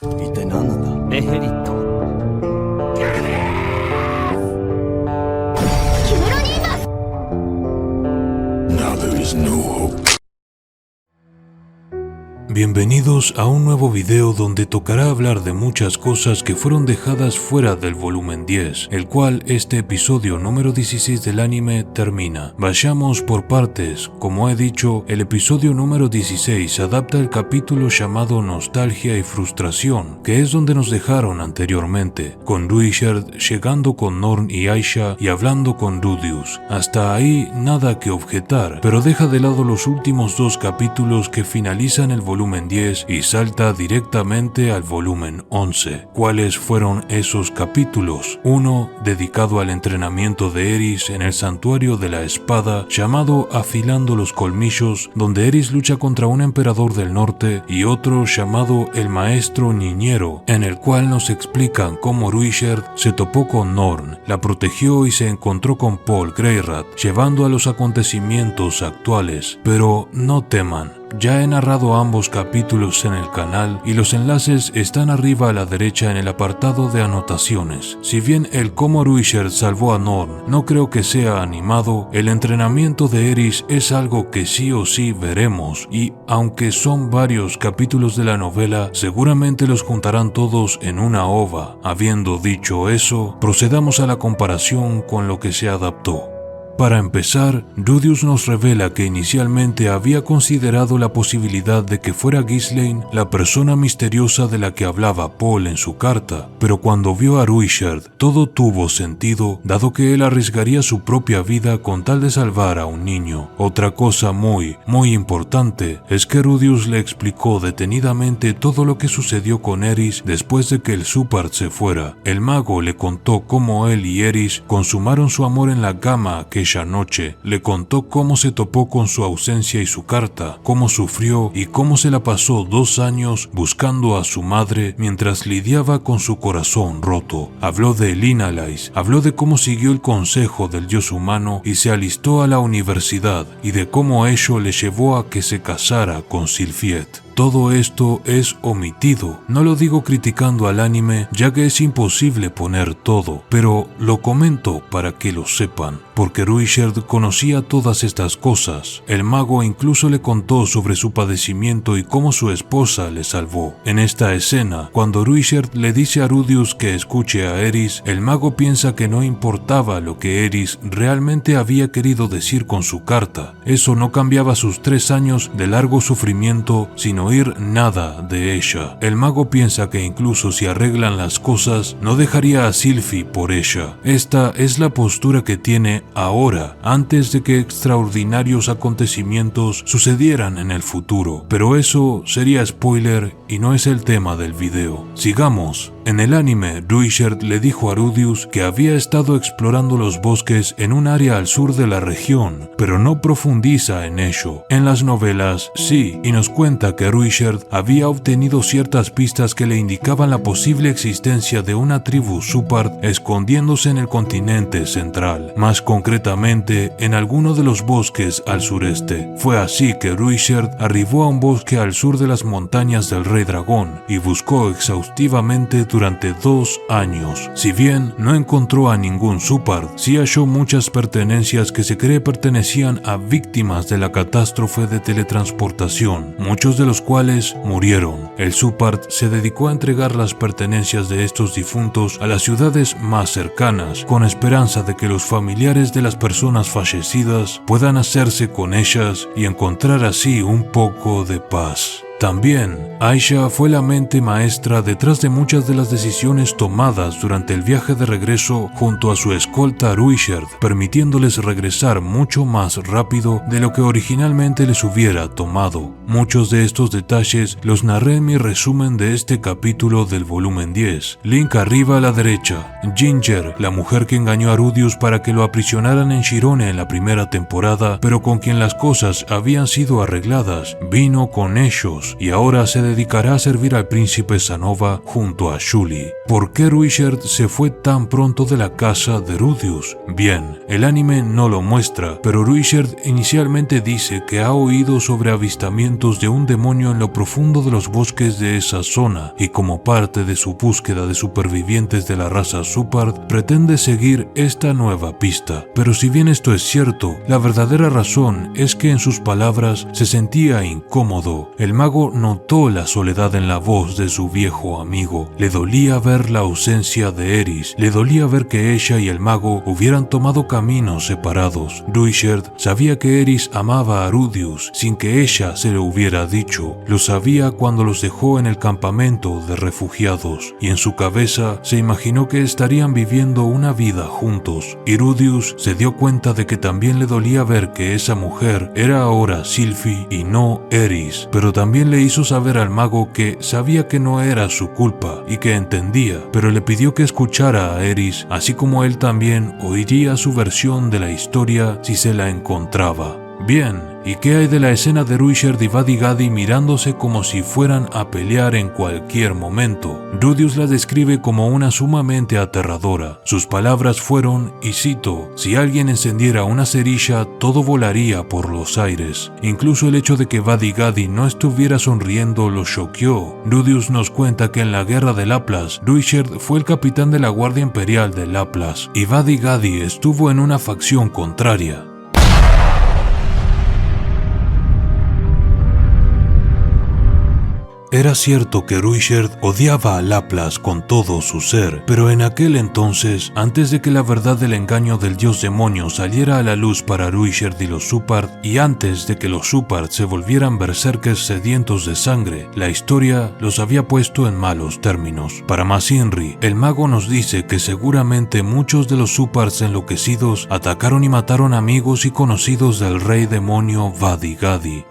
一体何なんだ。メヘリット。キメロニーバス。 Now there is no hope. Bienvenidos a un nuevo video donde tocará hablar de muchas cosas que fueron dejadas fuera del volumen 10, el cual este episodio número 16 del anime termina. Vayamos por partes. Como he dicho, el episodio número 16 adapta el capítulo llamado Nostalgia y Frustración, que es donde nos dejaron anteriormente, con Ruijerd llegando con Norn y Aisha y hablando con Rudius. Hasta ahí nada que objetar, pero deja de lado los últimos dos capítulos que finalizan el volumen 10 y salta directamente al volumen 11. ¿Cuáles fueron esos capítulos? Uno dedicado al entrenamiento de Eris en el santuario de la espada llamado Afilando los Colmillos, donde Eris lucha contra un emperador del norte, y otro llamado El Maestro Niñero, en el cual nos explican cómo Ruijerd se topó con Norn, la protegió y se encontró con Paul Greyrat, llevando a los acontecimientos actuales. Pero no teman, ya he narrado ambos capítulos en el canal y los enlaces están arriba a la derecha en el apartado de anotaciones. Si bien el cómo Ruijerd salvó a Norn no creo que sea animado, el entrenamiento de Eris es algo que sí o sí veremos, y aunque son varios capítulos de la novela, seguramente los juntarán todos en una ova. Habiendo dicho eso, procedamos a la comparación con lo que se adaptó. Para empezar, Rudius nos revela que inicialmente había considerado la posibilidad de que fuera Ghislaine la persona misteriosa de la que hablaba Paul en su carta, pero cuando vio a Ruijerd, todo tuvo sentido, dado que él arriesgaría su propia vida con tal de salvar a un niño. Otra cosa muy importante es que Rudius le explicó detenidamente todo lo que sucedió con Eris después de que el Supart se fuera. El mago le contó cómo él y Eris consumaron su amor en la cama aquella noche, le contó cómo se topó con su ausencia y su carta, cómo sufrió y cómo se la pasó 2 años buscando a su madre mientras lidiaba con su corazón roto. Habló de Linalais, habló de cómo siguió el consejo del dios humano y se alistó a la universidad, y de cómo ello le llevó a que se casara con Sylphiet. Todo esto es omitido. No lo digo criticando al anime, ya que es imposible poner todo, pero lo comento para que lo sepan, porque Ruijerd conocía todas estas cosas. El mago incluso le contó sobre su padecimiento y cómo su esposa le salvó. En esta escena, cuando Ruijerd le dice a Rudius que escuche a Eris, el mago piensa que no importaba lo que Eris realmente había querido decir con su carta. Eso no cambiaba sus 3 años de largo sufrimiento, sino oír nada de ella. El mago piensa que incluso si arreglan las cosas, no dejaría a Sylphie por ella. Esta es la postura que tiene ahora, antes de que extraordinarios acontecimientos sucedieran en el futuro. Pero eso sería spoiler y no es el tema del video. Sigamos. En el anime, Ruijerd le dijo a Rudius que había estado explorando los bosques en un área al sur de la región, pero no profundiza en ello. En las novelas, sí, y nos cuenta que Ruijerd había obtenido ciertas pistas que le indicaban la posible existencia de una tribu Supart escondiéndose en el continente central, más concretamente en alguno de los bosques al sureste. Fue así que Ruijerd arribó a un bosque al sur de las montañas del Rey Dragón y buscó exhaustivamente durante 2 años. Si bien no encontró a ningún Supart, sí halló muchas pertenencias que se cree pertenecían a víctimas de la catástrofe de teletransportación, muchos de los cuales murieron. El Supart se dedicó a entregar las pertenencias de estos difuntos a las ciudades más cercanas, con esperanza de que los familiares de las personas fallecidas puedan hacerse con ellas y encontrar así un poco de paz. También, Aisha fue la mente maestra detrás de muchas de las decisiones tomadas durante el viaje de regreso junto a su escolta Ruijerd, permitiéndoles regresar mucho más rápido de lo que originalmente les hubiera tomado. Muchos de estos detalles los narré en mi resumen de este capítulo del volumen 10. Link arriba a la derecha. Ginger, la mujer que engañó a Rudius para que lo aprisionaran en Shirone en la primera temporada, pero con quien las cosas habían sido arregladas, vino con ellos. Rudius y ahora se dedicará a servir al príncipe Sanova junto a Shuli. ¿Por qué Ruijerd se fue tan pronto de la casa de Rudius? Bien, el anime no lo muestra, pero Ruijerd inicialmente dice que ha oído sobre avistamientos de un demonio en lo profundo de los bosques de esa zona y como parte de su búsqueda de supervivientes de la raza Supard pretende seguir esta nueva pista. Pero si bien esto es cierto, la verdadera razón es que en sus palabras se sentía incómodo. El mago notó la soledad en la voz de su viejo amigo. Le dolía ver la ausencia de Eris, le dolía ver que ella y el mago hubieran tomado caminos separados. Ruijerd sabía que Eris amaba a Rudius sin que ella se lo hubiera dicho. Lo sabía cuando los dejó en el campamento de refugiados y en su cabeza se imaginó que estarían viviendo una vida juntos. Y Rudius se dio cuenta de que también le dolía ver que esa mujer era ahora Sylphie y no Eris, pero también le hizo saber al mago que sabía que no era su culpa y que entendía, pero le pidió que escuchara a Eris, así como él también oiría su versión de la historia si se la encontraba. Bien, ¿y qué hay de la escena de Ruijerd y Vadigadi mirándose como si fueran a pelear en cualquier momento? Rudius la describe como una sumamente aterradora. Sus palabras fueron, y cito, si alguien encendiera una cerilla, todo volaría por los aires. Incluso el hecho de que Vadigadi no estuviera sonriendo lo choqueó. Rudius nos cuenta que en la guerra de Laplas, Ruijerd fue el capitán de la Guardia Imperial de Laplas, y Vadigadi estuvo en una facción contraria. Era cierto que Ruijerd odiaba a Laplas con todo su ser, pero en aquel entonces, antes de que la verdad del engaño del dios demonio saliera a la luz para Ruijerd y los Supard, y antes de que los Supard se volvieran berserkers sedientos de sangre, la historia los había puesto en malos términos. Para Masinri, el mago nos dice que seguramente muchos de los Supards enloquecidos atacaron y mataron amigos y conocidos del rey demonio Vadigadi.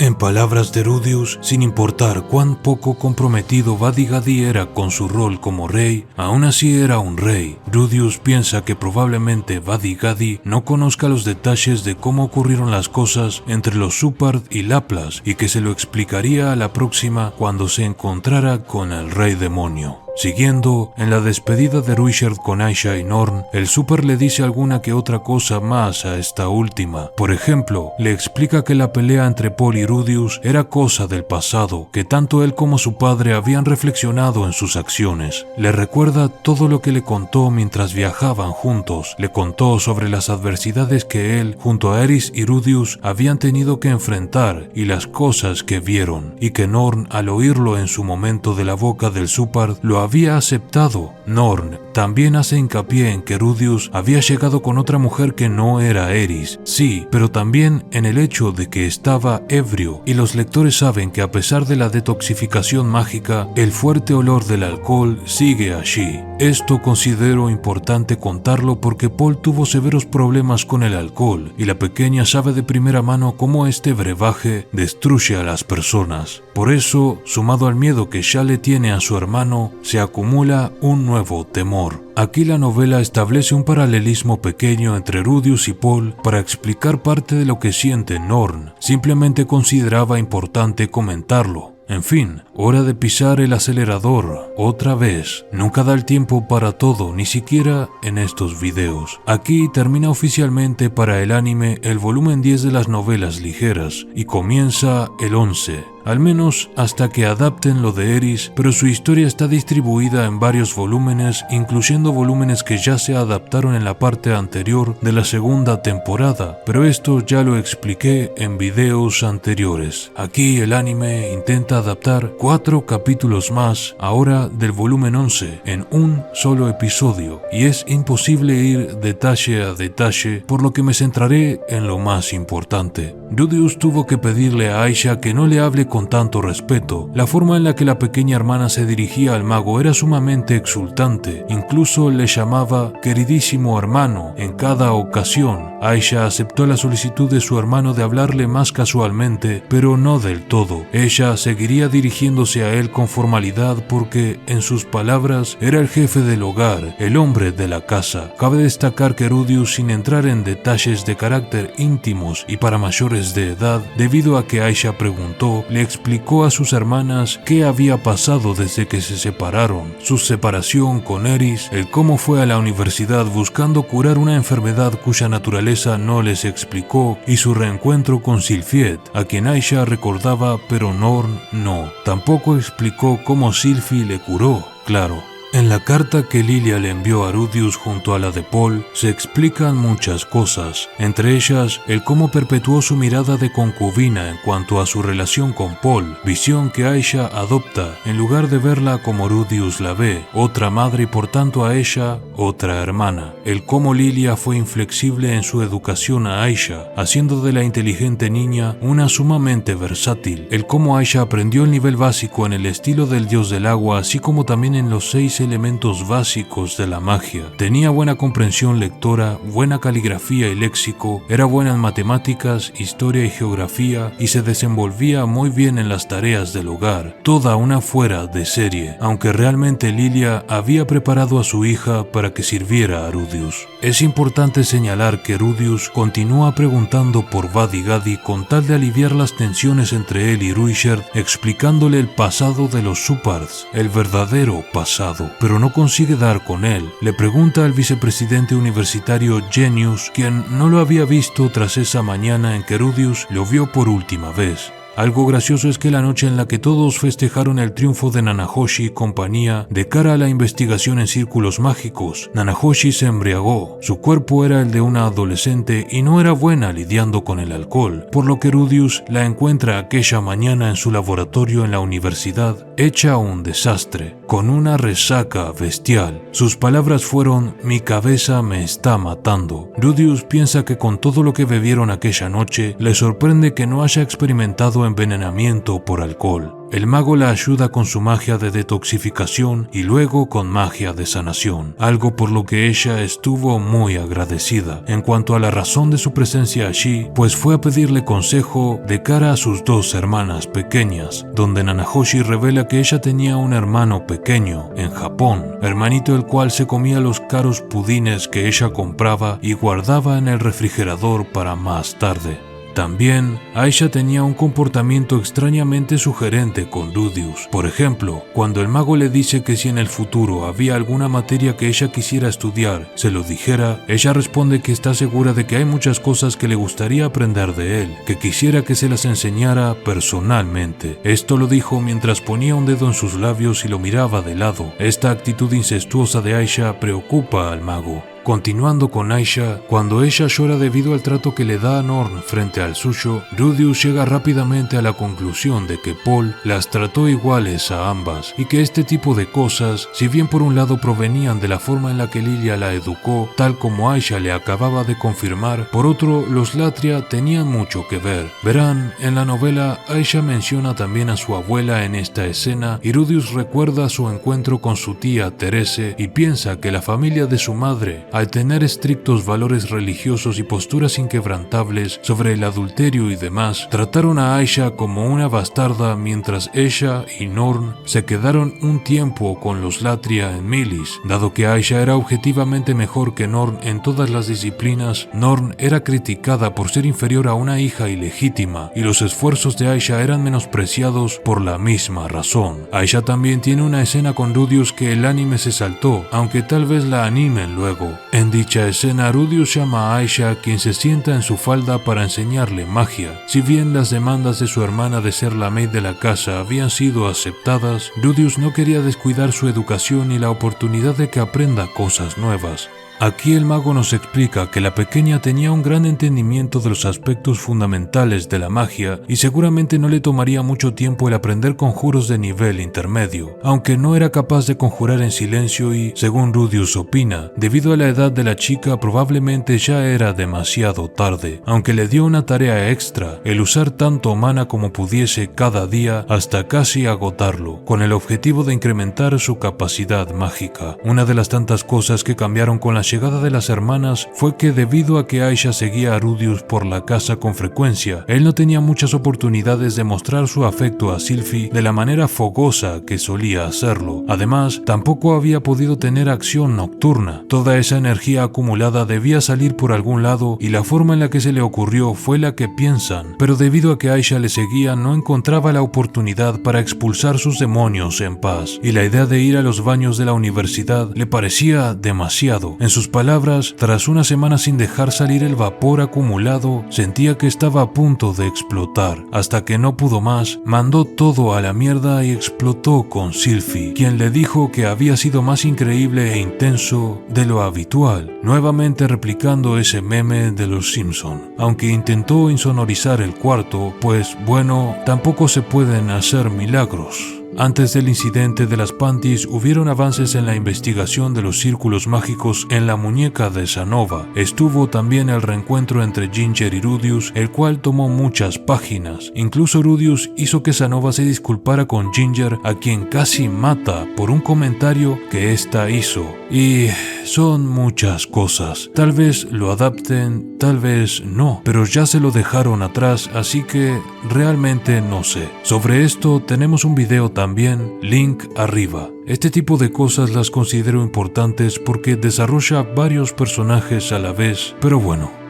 En palabras de Rudius, sin importar cuán poco comprometido Vadigadi era con su rol como rey, aún así era un rey. Rudius piensa que probablemente Vadigadi no conozca los detalles de cómo ocurrieron las cosas entre los Supard y Laplas y que se lo explicaría a la próxima cuando se encontrara con el rey demonio. Siguiendo, en la despedida de Ruijerd con Aisha y Norn, el Super le dice alguna que otra cosa más a esta última. Por ejemplo, le explica que la pelea entre Paul y Rudius era cosa del pasado, que tanto él como su padre habían reflexionado en sus acciones. Le recuerda todo lo que le contó mientras viajaban juntos. Le contó sobre las adversidades que él, junto a Eris y Rudius, habían tenido que enfrentar y las cosas que vieron, y que Norn, al oírlo en su momento de la boca del Supard, lo había aceptado. Norn también hace hincapié en que Rudius había llegado con otra mujer que no era Eris, sí, pero también en el hecho de que estaba ebrio, y los lectores saben que a pesar de la detoxificación mágica, el fuerte olor del alcohol sigue allí. Esto considero importante contarlo porque Paul tuvo severos problemas con el alcohol, y la pequeña sabe de primera mano cómo este brebaje destruye a las personas. Por eso, sumado al miedo que ya le tiene a su hermano, se acumula un nuevo temor. Aquí la novela establece un paralelismo pequeño entre Rudius y Paul para explicar parte de lo que siente Norn. Simplemente consideraba importante comentarlo. En fin, hora de pisar el acelerador, otra vez. Nunca da el tiempo para todo, ni siquiera en estos videos. Aquí termina oficialmente para el anime el volumen 10 de las novelas ligeras, y comienza el 11. Al menos hasta que adapten lo de Eris, pero su historia está distribuida en varios volúmenes, incluyendo volúmenes que ya se adaptaron en la parte anterior de la segunda temporada, pero esto ya lo expliqué en videos anteriores. Aquí el anime intenta adaptar 4 capítulos más, ahora del volumen 11, en un solo episodio, y es imposible ir detalle a detalle, por lo que me centraré en lo más importante. Rudius tuvo que pedirle a Aisha que no le hable con tanto respeto. La forma en la que la pequeña hermana se dirigía al mago era sumamente exultante, incluso le llamaba queridísimo hermano en cada ocasión. Aisha aceptó la solicitud de su hermano de hablarle más casualmente, pero no del todo. Ella seguiría dirigiéndose a él con formalidad porque, en sus palabras, era el jefe del hogar, el hombre de la casa. Cabe destacar que Rudius, sin entrar en detalles de carácter íntimos y para mayores de edad, debido a que Aisha preguntó, le explicó a sus hermanas qué había pasado desde que se separaron, su separación con Eris, el cómo fue a la universidad buscando curar una enfermedad cuya naturaleza no les explicó, y su reencuentro con Sylphiet, a quien Aisha recordaba pero Norn no. Tampoco explicó cómo Sylphie le curó, claro. En la carta que Lilia le envió a Rudius junto a la de Paul se explican muchas cosas, entre ellas el cómo perpetuó su mirada de concubina en cuanto a su relación con Paul, visión que Aisha adopta en lugar de verla como Rudius la ve, otra madre y por tanto a ella otra hermana, el cómo Lilia fue inflexible en su educación a Aisha, haciendo de la inteligente niña una sumamente versátil, el cómo Aisha aprendió el nivel básico en el estilo del dios del agua así como también en los 6 elementos básicos de la magia. Tenía buena comprensión lectora, buena caligrafía y léxico, era buena en matemáticas, historia y geografía y se desenvolvía muy bien en las tareas del hogar. Toda una fuera de serie, aunque realmente Lilia había preparado a su hija para que sirviera a Rudius. Es importante señalar que Rudius continúa preguntando por Vadigadi con tal de aliviar las tensiones entre él y Ruijerd, explicándole el pasado de los Supards, el verdadero pasado, pero no consigue dar con él. Le pregunta al vicepresidente universitario Genius, quien no lo había visto tras esa mañana en que Rudius lo vio por última vez. Algo gracioso es que la noche en la que todos festejaron el triunfo de Nanahoshi y compañía de cara a la investigación en círculos mágicos, Nanahoshi se embriagó. Su cuerpo era el de una adolescente y no era buena lidiando con el alcohol, por lo que Rudius la encuentra aquella mañana en su laboratorio en la universidad, hecha un desastre, con una resaca bestial. Sus palabras fueron: "Mi cabeza me está matando". Rudius piensa que con todo lo que bebieron aquella noche, le sorprende que no haya experimentado envenenamiento por alcohol. El mago la ayuda con su magia de detoxificación y luego con magia de sanación, algo por lo que ella estuvo muy agradecida. En cuanto a la razón de su presencia allí, pues fue a pedirle consejo de cara a sus dos hermanas pequeñas, donde Nanahoshi revela que ella tenía un hermano pequeño en Japón, hermanito el cual se comía los caros pudines que ella compraba y guardaba en el refrigerador para más tarde. También, Aisha tenía un comportamiento extrañamente sugerente con Rudius. Por ejemplo, cuando el mago le dice que si en el futuro había alguna materia que ella quisiera estudiar, se lo dijera, ella responde que está segura de que hay muchas cosas que le gustaría aprender de él, que quisiera que se las enseñara personalmente. Esto lo dijo mientras ponía un dedo en sus labios y lo miraba de lado. Esta actitud incestuosa de Aisha preocupa al mago. Continuando con Aisha, cuando ella llora debido al trato que le da a Norn frente al suyo, Rudius llega rápidamente a la conclusión de que Paul las trató iguales a ambas y que este tipo de cosas, si bien por un lado provenían de la forma en la que Lilia la educó, tal como Aisha le acababa de confirmar, por otro, los Latria tenían mucho que ver. Verán, en la novela, Aisha menciona también a su abuela en esta escena y Rudius recuerda su encuentro con su tía Therese y piensa que la familia de su madre, al tener estrictos valores religiosos y posturas inquebrantables sobre el adulterio y demás, trataron a Aisha como una bastarda mientras ella y Norn se quedaron un tiempo con los Latria en Milis. Dado que Aisha era objetivamente mejor que Norn en todas las disciplinas, Norn era criticada por ser inferior a una hija ilegítima y los esfuerzos de Aisha eran menospreciados por la misma razón. Aisha también tiene una escena con Rudius que el anime se saltó, aunque tal vez la animen luego. En dicha escena, Rudius llama a Aisha, quien se sienta en su falda para enseñarle magia. Si bien las demandas de su hermana de ser la maid de la casa habían sido aceptadas, Rudius no quería descuidar su educación y la oportunidad de que aprenda cosas nuevas. Aquí el mago nos explica que la pequeña tenía un gran entendimiento de los aspectos fundamentales de la magia y seguramente no le tomaría mucho tiempo el aprender conjuros de nivel intermedio, aunque no era capaz de conjurar en silencio y, según Rudius opina, debido a la edad de la chica probablemente ya era demasiado tarde, aunque le dio una tarea extra, el usar tanto mana como pudiese cada día hasta casi agotarlo, con el objetivo de incrementar su capacidad mágica. Una de las tantas cosas que cambiaron con la llegada de las hermanas fue que debido a que Aisha seguía a Rudius por la casa con frecuencia, él no tenía muchas oportunidades de mostrar su afecto a Sylphie de la manera fogosa que solía hacerlo. Además, tampoco había podido tener acción nocturna. Toda esa energía acumulada debía salir por algún lado y la forma en la que se le ocurrió fue la que piensan, pero debido a que Aisha le seguía no encontraba la oportunidad para expulsar sus demonios en paz, y la idea de ir a los baños de la universidad le parecía demasiado. En sus palabras, tras una semana sin dejar salir el vapor acumulado, sentía que estaba a punto de explotar. Hasta que no pudo más, mandó todo a la mierda y explotó con Sylphie, quien le dijo que había sido más increíble e intenso de lo habitual, nuevamente replicando ese meme de los Simpson. Aunque intentó insonorizar el cuarto, pues bueno, tampoco se pueden hacer milagros. Antes del incidente de las panties, hubieron avances en la investigación de los círculos mágicos en la muñeca de Sanova. Estuvo también el reencuentro entre Ginger y Rudius, el cual tomó muchas páginas. Incluso Rudius hizo que Sanova se disculpara con Ginger, a quien casi mata por un comentario que ésta hizo. Y son muchas cosas. Tal vez lo adapten, tal vez no, pero ya se lo dejaron atrás, así que realmente no sé. Sobre esto tenemos un video también, link arriba. Este tipo de cosas las considero importantes porque desarrolla varios personajes a la vez, pero bueno.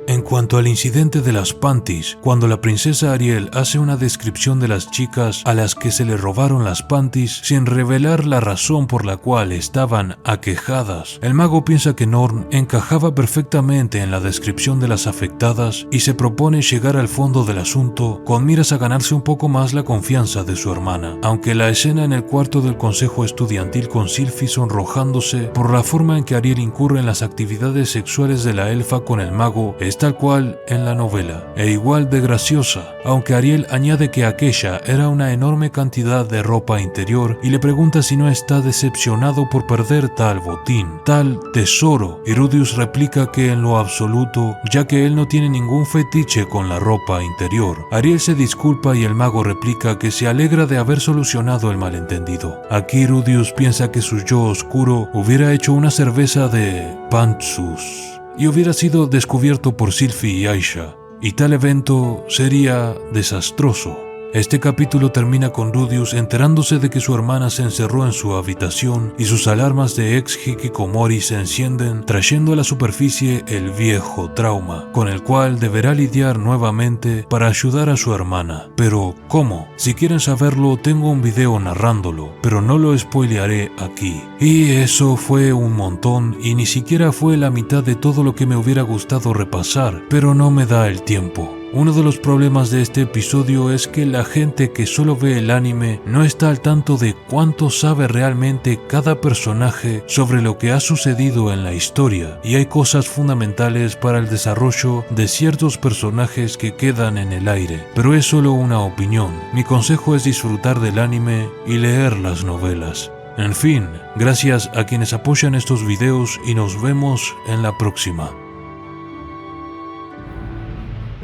En cuanto al incidente de las panties, cuando la princesa Ariel hace una descripción de las chicas a las que se le robaron las panties sin revelar la razón por la cual estaban aquejadas, el mago piensa que Norn encajaba perfectamente en la descripción de las afectadas y se propone llegar al fondo del asunto con miras a ganarse un poco más la confianza de su hermana, aunque la escena en el cuarto del consejo estudiantil con Sylphie sonrojándose por la forma en que Ariel incurre en las actividades sexuales de la elfa con el mago es tal cual en la novela, e igual de graciosa, aunque Ariel añade que aquella era una enorme cantidad de ropa interior y le pregunta si no está decepcionado por perder tal botín, tal tesoro, y Rudius replica que en lo absoluto, ya que él no tiene ningún fetiche con la ropa interior. Ariel se disculpa y el mago replica que se alegra de haber solucionado el malentendido. Aquí Rudius piensa que su yo oscuro hubiera hecho una cerveza de pantsus y hubiera sido descubierto por Sylphie y Aisha, y tal evento sería desastroso. Este capítulo termina con Rudius enterándose de que su hermana se encerró en su habitación y sus alarmas de ex hikikomori se encienden, trayendo a la superficie el viejo trauma, con el cual deberá lidiar nuevamente para ayudar a su hermana. Pero, ¿cómo? Si quieren saberlo, tengo un video narrándolo, pero no lo spoilearé aquí. Y eso fue un montón y ni siquiera fue la mitad de todo lo que me hubiera gustado repasar, pero no me da el tiempo. Uno de los problemas de este episodio es que la gente que solo ve el anime no está al tanto de cuánto sabe realmente cada personaje sobre lo que ha sucedido en la historia, y hay cosas fundamentales para el desarrollo de ciertos personajes que quedan en el aire, pero es solo una opinión. Mi consejo es disfrutar del anime y leer las novelas. En fin, gracias a quienes apoyan estos videos y nos vemos en la próxima.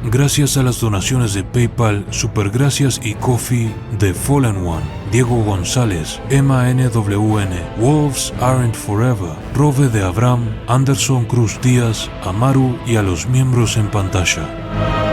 Gracias a las donaciones de PayPal, Supergracias y Ko-fi de Fallen One, Diego González, Emma NWN, Wolves Aren't Forever, Robe de Abraham, Anderson Cruz Díaz, Amaru y a los miembros en pantalla.